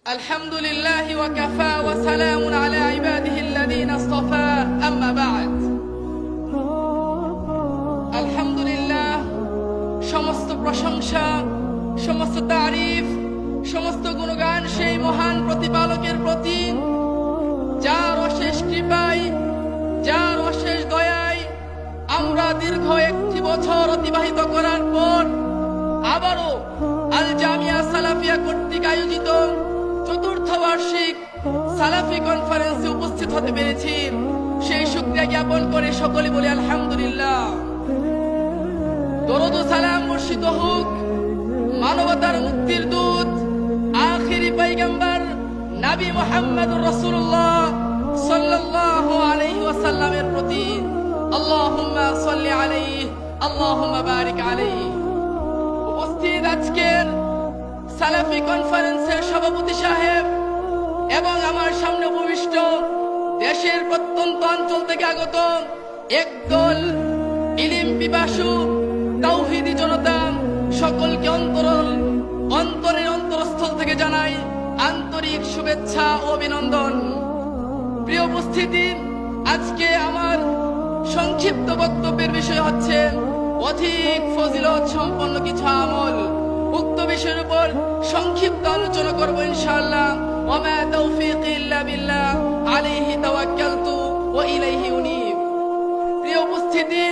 الحمد لله وكفى وسلام على عباده الذين اصطفى أما بعد الحمد لله সমস্ত প্রশংসা সমস্ত তারিফ সমস্ত গুণগান সেই মহান প্রতিপালকের প্রতি যার অশেষ কৃপায় যার অশেষ দয়ায় আমরা দীর্ঘ একটি বছর অতিবাহিত করার পর আবারও আল জামিয়া সালাফিয়া কর্তৃক আয়োজিত চতুর্থ বার্ষিক সালাফি কনফারেন্সে উপস্থিত হতে পেরেছি। সেই শুকরিয়া জ্ঞাপন করে সকলে বলি আলহামদুলিল্লাহ। দরুদ ও সালাম বর্ষিত হোক মানবতার মুক্তির দূত আখিরি পয়গম্বর নবী মুহাম্মদুর রাসূলুল্লাহ সাল্লাল্লাহু আলাইহি ওয়াসাল্লামের প্রতি। আল্লাহুম্মা সাল্লি আলাইহি আল্লাহুম্মা বারিক আলাইহি। উপস্থিত আজকের সালাফি কনফারেন্সের সভাপতি সাহেব এবং আমার সামনে উপবিষ্ট দেশের প্রত্যন্ত অঞ্চল থেকে আগত একদল ইলম পিপাসু তাওহীদি জনতা, সকলকে অন্তরের অন্তরস্থল থেকে জানাই আন্তরিক শুভেচ্ছা ও অভিনন্দন। প্রিয় উপস্থিতি, আজকে আমার সংক্ষিপ্ত বক্তব্যের বিষয় হচ্ছে অধিক ফজিলত সম্পন্ন কিছু আমল। উক্ত বিষয়ের উপর সংক্ষিপ্ত আলোচনা করব ইনশাআল্লাহ। ওয়া মা তাওফীকি ইল্লা বিল্লাহ আলাইহি তাওয়াক্কালতু ওয়া ইলাইহি উনীব। প্রিয় উপস্থিতি,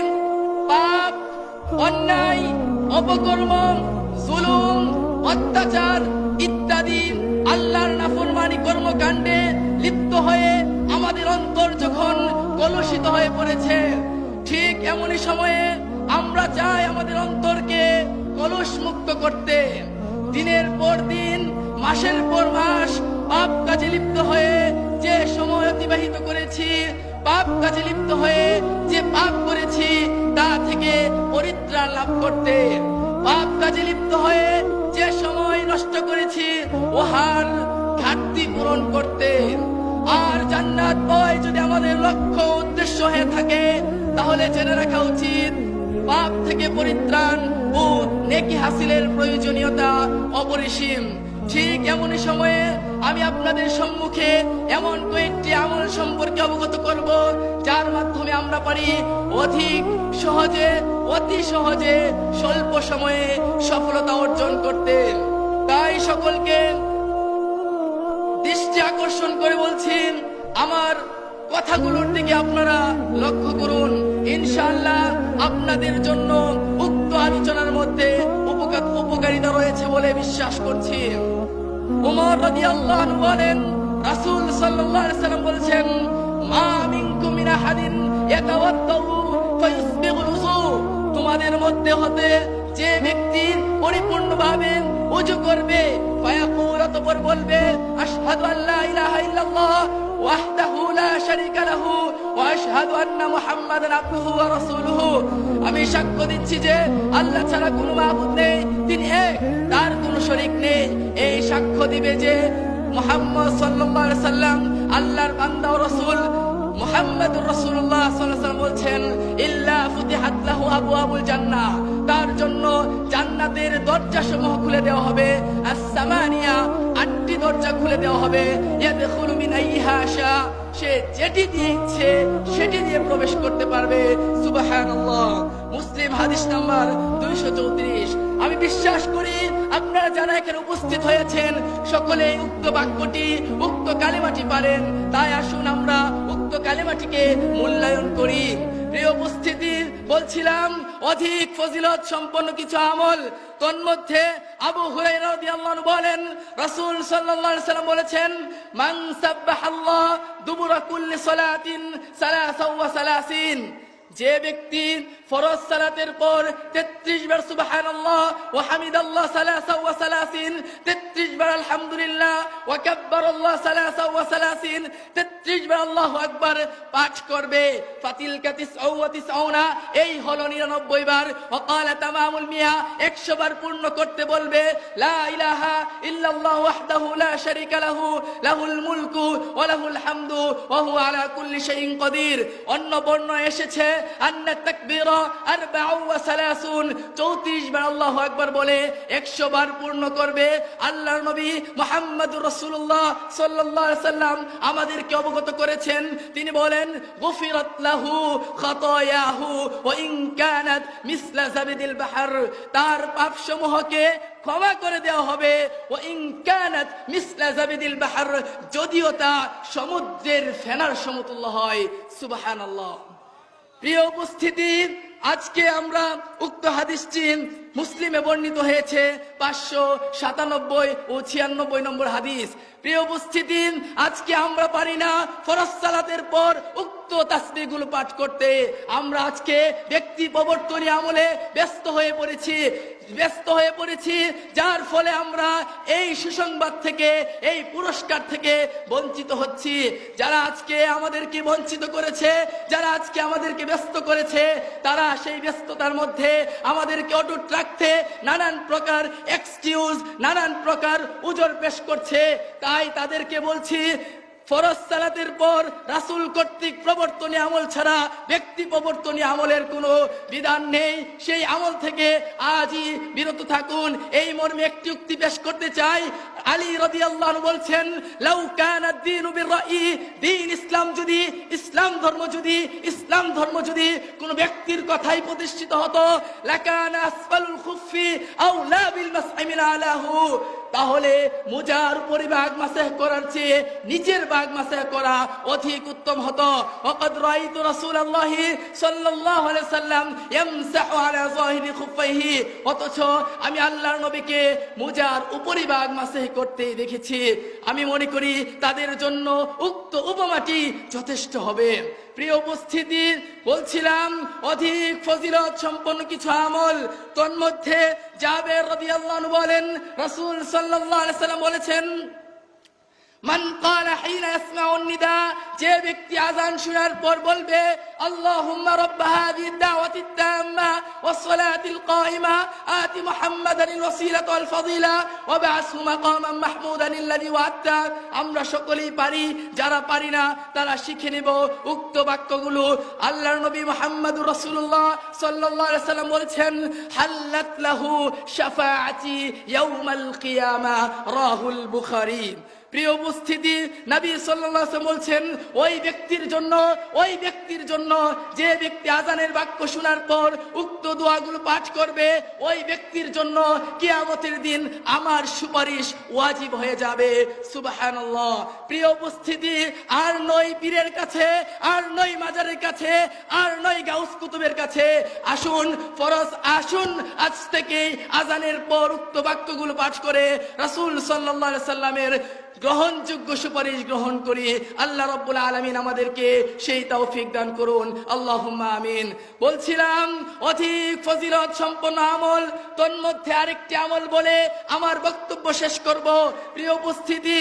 পাপ, অন্যায়, অপকর্ম, জুলুম, অত্যাচার ইত্যাদি আল্লাহর নাফরমানি কর্মকাণ্ডে লিপ্ত হয়ে আমাদের অন্তর যখন কলুষিত হয়ে পড়েছে, ঠিক এমনই সময়ে আমরা চাই আমাদের অন্তরকে কলুষ মুক্ত করতে। দিনের পর দিন, মাসের পর মাস পাপ কাজে লিপ্ত হয়ে যে সময় অতিবাহিত করেছি, পাপ কাজে লিপ্ত হয়ে যে পাপ করেছি তা থেকে পরিত্রাণ লাভ করতে, পাপ কাজে লিপ্ত হয়ে যে সময় নষ্ট করেছি ওহার ঘাটতি পূরণ করতে। আর জান্নাত পাওয়াই যদি আমাদের লক্ষ্য উদ্দেশ্য হয়ে থাকে, তাহলে জেনে রাখা উচিত পাপ থেকে পরিত্রাণ ও নেকি হাসিলের প্রয়োজনীয়তা অপরিসীম। ঠিক এমনই সময়ে আমি আপনাদের সম্মুখে এমন কয়েকটি আমল সম্পর্কে অবগত করব, যার মাধ্যমে আমরা পারি অধিক সহজে, অতি সহজে, স্বল্প সময়ে সফলতা অর্জন করতে। তাই সকলকে দৃষ্টি আকর্ষণ করে বলছেন, আমার কথাগুলোর দিকে আপনারা লক্ষ্য করুন। ইনশাআল্লাহ আপনাদের জন্য উক্ত আলোচনার মধ্যে উপকারিতা রয়েছে বলে বিশ্বাস করছি। ওমর রাদিয়াল্লাহু আনহু বলেন, রাসূল সাল্লাল্লাহু আলাইহি ওয়াসাল্লাম বলেছেন, মা মিনকুম মিন আহাদিন ইয়াতাওয়াদ্দাউ ফায়ুসবিগুল উযু। তোমাদের মধ্যে হতে যে ব্যক্তি পরিপূর্ণভাবে ওযু করবে, ফায়াকুল, অতঃপর বলবে, আশহাদু আল্লা ইলাহা ইল্লাল্লাহ ওয়াহদাহু লা শারীকা লাহু ওয়া আশহাদু আন্না মুহাম্মাদান আবদুহু ওয়া রাসূলুহু। আমি সাক্ষ্য দিচ্ছি যে আল্লাহ ছাড়া কোনো মাবুদ নেই, তিনি এক, তার কোনো শরীক নেই। এই সাক্ষ্য দিবে যে মুহাম্মদ সাল্লাল্লাহু আলাইহি সাল্লাম আল্লাহর বান্দা ও রাসূল। মুহাম্মদুর রাসূলুল্লাহ সাল্লাল্লাহু আলাইহি ওয়াসাল্লাম বলছেন, ইল্লা ফুতিহাত লাহু আবওয়াবুল জান্নাহ। তার জন্য জান্নাতের দরজাসমূহ খুলে দেওয়া হবে। আস-সামানিয়া, 8টি দরজা খুলে দেওয়া হবে। ইয়াদখুলু মিন আইয়িহা শা, সে যেটি দিয়ে ইচ্ছে সেটি দিয়ে প্রবেশ করতে পারবে। সুবহানাল্লাহ। মুসলিম হাদিস নাম্বার 234। আমি বিশ্বাস করি আপনারা যারা এখানে উপস্থিত হয়েছেন সকলে উক্ত বাক্যটি, উক্ত কালেমাটি পারেন। তাই আসুন আমরা উক্ত কালেমাটিকে মূল্যায়ন করি। প্রিয় উপস্থিতি, বলছিলাম অধিক ফজিলত সম্পন্ন কিছু আমল। তন্মধ্যে আবু হুরায়রা রাদিয়াল্লাহু আনহু বলেন, রাসূল সাল্লাল্লাহু আলাইহি ওয়াসাল্লাম বলেছেন, মান সাব্বাহাল্লাহ দুবুরা কুল্লি সালাতিন সালাসা ওয়া সালাসিন। যে ব্যক্তি ফরজ সালাতের পর 33 বার সুবহানাল্লাহ ওয়া হামিদাল্লাহ সালাসা ওয়া সালাসিন, 33 বার আলহামদুলিল্লাহ ওয়া কাব্বারাল্লাহ সালাসা ওয়া সালাসিন, 33 বার আল্লাহু আকবার পাঠ করবে, ফাতিলকা 99, এই হলো 99 বার। ওয়া ক্বালা তামামুল মিয়া, 100 বার পূর্ণ করতে বলবে, লা ইলাহা ইল্লাল্লাহ ওয়াহদাহু লা শারীকা লাহু লাহুল মুলকু ওয়া লাহুল হামদু ওয়া হুয়া আলা কুল্লি শাইইন কাদির। অন্য বর্ণ এসেছে আন্না তাকবীরা 34 34 বার আল্লাহু আকবার বলে 100 বার পূর্ণ করবে। আল্লাহর নবী মুহাম্মদুর রাসূলুল্লাহ সাল্লাল্লাহু আলাইহি সাল্লাম আমাদেরকে অবগত করেছেন, তিনি বলেন গুফিরাত লাহু খাতায়াহু ওয়া ইন কানাত মিসলা যাবিদিল বাহর, তার পাপসমূহকে ক্ষমা করে দেওয়া হবে। ওয়া ইন কানাত মিসলা যাবিদিল বাহর, যদিও তা সমুদ্রের ফেনার সমতুল্য হয়। সুবহানাল্লাহ। প্রিয় উপস্থিতি, আজকে আমরা উক্ত হাদিসটি মুসলিমে বর্ণিত হয়েছে 597 ও 96 নম্বর হাদিস। প্রিয় উপস্থিতি, আজকে আমরা পারি না ফরজ সালাতের পর উক্ত তাসবিহগুলো পাঠ করতে। আমরা আজকে ব্যক্তি প্রবর্তনী আমলে ব্যস্ত হয়ে পড়েছি, যার ফলে আমরা এই সুসংবাদ থেকে, এই পুরস্কার থেকে বঞ্চিত হচ্ছি। যারা আজকে আমাদেরকে বঞ্চিত করেছে, যারা আজকে আমাদেরকে ব্যস্ত করেছে, তারা সেই ব্যস্ততার মধ্যে আমাদেরকে অটুট রাখতে নানান প্রকার এক্সকিউজ, নানান প্রকার উজর পেশ করছে। তাই তাদেরকে বলছি, ফরজ সালাতের পর রাসূল কর্তৃক প্রবর্তনী আমল ছাড়া ব্যক্তি প্রবর্তনী আমলের কোনো বিধান নেই। সেই আমল থেকে আজই বিরত থাকুন। এই মর্মে একটি উক্তি পেশ করতে চাই। আলী রাদিয়াল্লাহু আনহু বলছেন, লাউ কানা দ্বীনু বির-রাই, দ্বীন ইসলাম ধর্ম যদি কোন ব্যক্তির কথাই প্রতিষ্ঠিত হতো, লাকানা আসফালুল খুফফি আওলা বিল মাসহি মিন আলাহু, তাহলে মুজার উপরে বাগ মাসহ করার চেয়ে নিচের বাগ মাসহ করা অধিক উত্তম হতো। ওয়াকাদ রাআইতু রাসূলুল্লাহ সাল্লাল্লাহু আলাইহি সাল্লাম ইয়ামসাহু আলা যাহিরি খুফাইহি, অথচ আমি আল্লাহর নবীকে মুজার উপরে বাগ মাসহ করতে দেখেছি। আমি মনে করি তাদের জন্য উক্ত উপমাটি যথেষ্ট হবে। প্রিয় উপস্থিতি, বলছিলাম অধিক ফজিলত সম্পন্ন কিছু আমল, তন্মধ্যে জাবের রাদিয়াল্লাহু আনহু বলেন, রাসূল সাল্লাল্লাহু আলাইহি সাল্লাম বলেছেন, মান ক্বালা হিনা ইয়াসমাউন নিদা, যে ব্যক্তি আযান শোনার পর বলবে আল্লাহুম্মা রাব্ব হাযিহি দাওয়াতিত তাম্মা ওয়াস সালাতিল কায়িমা আতি মুহাম্মাদানিল ওয়াসিলাতা ওয়াল ফাযিলা ওয়া বা'আসহু মাকামান মাহমুদানিল্লাযী ওয়া'আদতা। আমরা সকলেই পারি, যারা পারি না তারা শিখে নেব উক্ত বাক্যগুলো। আল্লাহর নবী মুহাম্মদুর রাসূলুল্লাহ সাল্লাল্লাহু আলাইহি সাল্লাম বলেছেন, হাল্লাত লাহু শাফাআতি ইয়াউমাল কিয়ামা, রাহুল বুখারী। প্রিয় উপস্থিতি, নবী সাল্লাল্লাহু আলাইহি ওয়াসাল্লাম বলছেন, ওই ব্যক্তির জন্য যে ব্যক্তি আযানের বাক্য শোনার পর উক্ত দোয়াগুলো পাঠ করবে, ওই ব্যক্তির জন্য কিয়ামতের দিন আমার সুপারিশ ওয়াজিব হয়ে যাবে। সুবহানাল্লাহ। প্রিয় উপস্থিতি, আর নয় পীরের কাছে, আর নয় মাজারের কাছে, আর নয় গাউস কুতুবের কাছে, আসুন আজ থেকে আযানের পর উক্ত বাক্যগুলো পাঠ করে রাসূল সাল্লাল্লাহু আলাইহি সাল্লামের গ্রহণযোগ্য সুপারিশ গ্রহণ করি। আল্লাহ রাব্বুল আলামিন আমাদেরকে সেই তৌফিক দান করুন, আল্লাহুম্মা আমিন। বলছিলাম অধিক ফজিলত সম্পন্ন আমল, তন্মধ্যে আরেকটি আমল বলে আমার বক্তব্য শেষ করব। প্রিয় উপস্থিতি,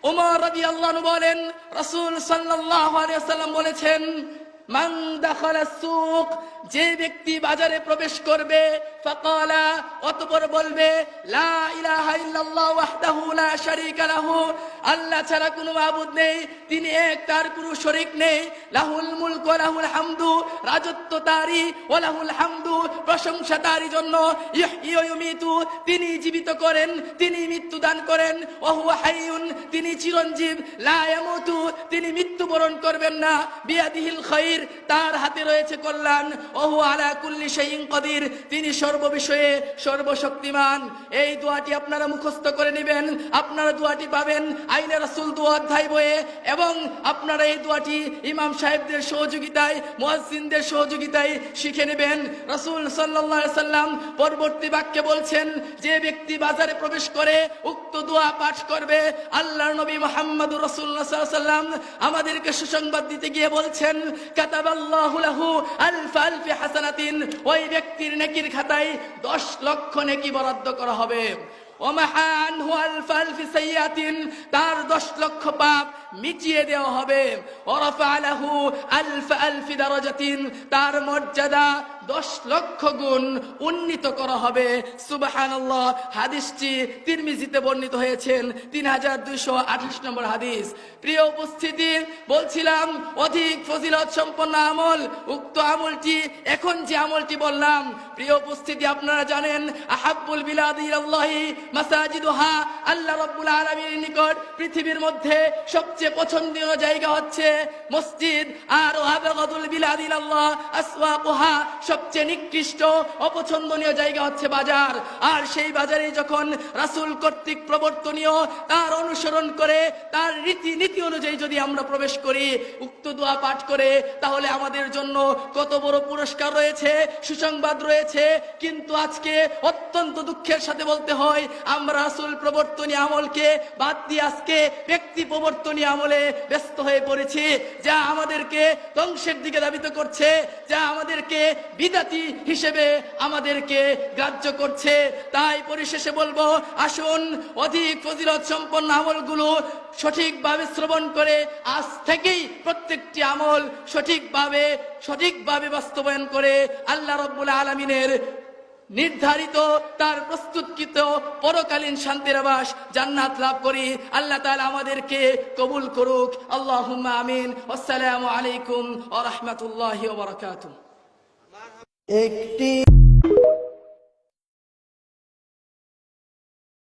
ওমর রাদিয়াল্লাহু আনহু বলেন, রাসূল সাল্লাল্লাহু আলাইহি ওয়াসাল্লাম বলেছেন, মান দাখালা সুক, যে ব্যক্তি বাজারে প্রবেশ করবে, ফাকালা, অতঃপর বলবে লা ইলাহা ইল্লাল্লাহ ওয়াহদাহু লা শারীকা লাহু, আল্লাহ ছাড়া কোনো মাবুদ নেই, তিনি এক, তার কোনো শরীক নেই, লাহুল মুলক ওয়া লাহুল হামদু, রাজত্ব তারই, ওয়া লাহুল হামদু, প্রশংসা তারই জন্য, ইহয়ি ওয়া ইউমিতু, তিনি জীবিত করেন, তিনি মৃত্যু দান করেন, ওয়া হুয়া হাইয়ুন, তিনি চিরঞ্জীব, লা ইয়ামুতু, তিনি মৃত্যুবরণ করবেন না, বিয়াদিহিল খায়র, তার হাতে রয়েছে কল্যাণ, ওয়া হুয়া আলা কুল্লি শাইইন কাদির, তিনি সর্ববিষয়ে সর্বশক্তিমান। এই দোয়াটি আপনারা মুখস্থ করে নেবেন। আপনারা দোয়াটি পাবেন আইনে রাসূল দোয়া অধ্যায় বইয়ে, এবং আপনারা এই দোয়াটি ইমাম সাহেবদের সহযোগিতায়, মুয়াজ্জিনদের সহযোগিতায় শিখে নেবেন। রাসূল সাল্লাল্লাহু আলাইহি সাল্লাম পরবর্তী বাক্যে বলছেন, যে ব্যক্তি বাজারে প্রবেশ করে উক্ত দোয়া পাঠ করবে, আল্লাহর নবী মুহাম্মদুর রাসূলুল্লাহ সাল্লাল্লাহু আলাইহি সাল্লাম আমাদেরকে সুসংবাদ দিতে গিয়ে বলছেন, কাতাবাল্লাহু লাহু আলফা আলফি হাসানাতিন, ওই ব্যক্তির নেকির খাতায় 10 লক্ষ নেকি বরাদ্দ করা হবে। ওমাহা আনহু আলফা আলফি সাইয়্যাতিন, তার 10 লক্ষ পাপ মিটিয়ে দেওয়া হবে। ওরাফা লাহু আলফা আলফি দারাজাতিন, তার মর্যাদা 10 লক্ষ গুণ উন্নীত করা হবে। সুবহানাল্লাহ। হাদিসটি তিরমিজিতে বর্ণিত হয়েছেন 3228 নম্বর হাদিস। প্রিয় উপস্থিতি, বলছিলাম অধিক ফজিলত সম্পন্ন আমল, উক্ত আমলটি এখন যে আমলটি বললাম, প্রিয় উপস্থিতি আপনারা জানেন আহাব্বুল বিলাদি ইলাল্লাহি মাসাজিদুহা, আল্লাহ রাব্বুল আলামিনের নিকট পৃথিবীর মধ্যে সবচেয়ে পছন্দনীয় জায়গা হচ্ছে মসজিদ, আর আবগাদুল বিলাদি ইলাল্লাহ আসওয়াকুহা, সবচেয়ে নিকৃষ্ট অপছন্দনীয় জায়গা হচ্ছে বাজার। আর সেই বাজারে যখন রাসূল কর্তৃক প্রবর্তনীয় তার অনুসরণ করে তার রীতি অনুযায়ী যদি আমরা প্রবেশ করি, উক্ত দোয়া পাঠ করে, তাহলে আমাদের জন্য কত বড় পুরস্কার রয়েছে, সুসংবাদ রয়েছে। কিন্তু আজকে অত্যন্ত দুঃখের সাথে বলতে হয়, আমরা রাসূল প্রবর্তনী আমলকে বাদ দিয়ে আজকে ব্যক্তি প্রবর্তনী আমলে ব্যস্ত হয়ে পড়েছি, যা আমাদেরকে ধ্বংসের দিকে ধাবিত করছে, যা আমাদেরকে বিদাতি হিসেবে আমাদেরকে গ্রাহ্য করছে। তাই পরিশেষে বলবো, আসুন অধিক ফজিলত সম্পন্ন আমলগুলো সঠিকভাবে শ্রবণ করে আজ থেকেই প্রত্যেকটি আমল সঠিকভাবে বাস্তবায়ন করে আল্লাহ রাব্বুল আলামিনের নির্ধারিত তার প্রস্তুতকৃত পরকালীন শান্তির আবাস জান্নাত লাভ করি। আল্লাহ তাআলা আমাদেরকে কবুল করুক। আল্লাহুম্মা আমিন। আসসালামু আলাইকুম ওয়া রাহমাতুল্লাহি ওয়া বারাকাতুহু। একটি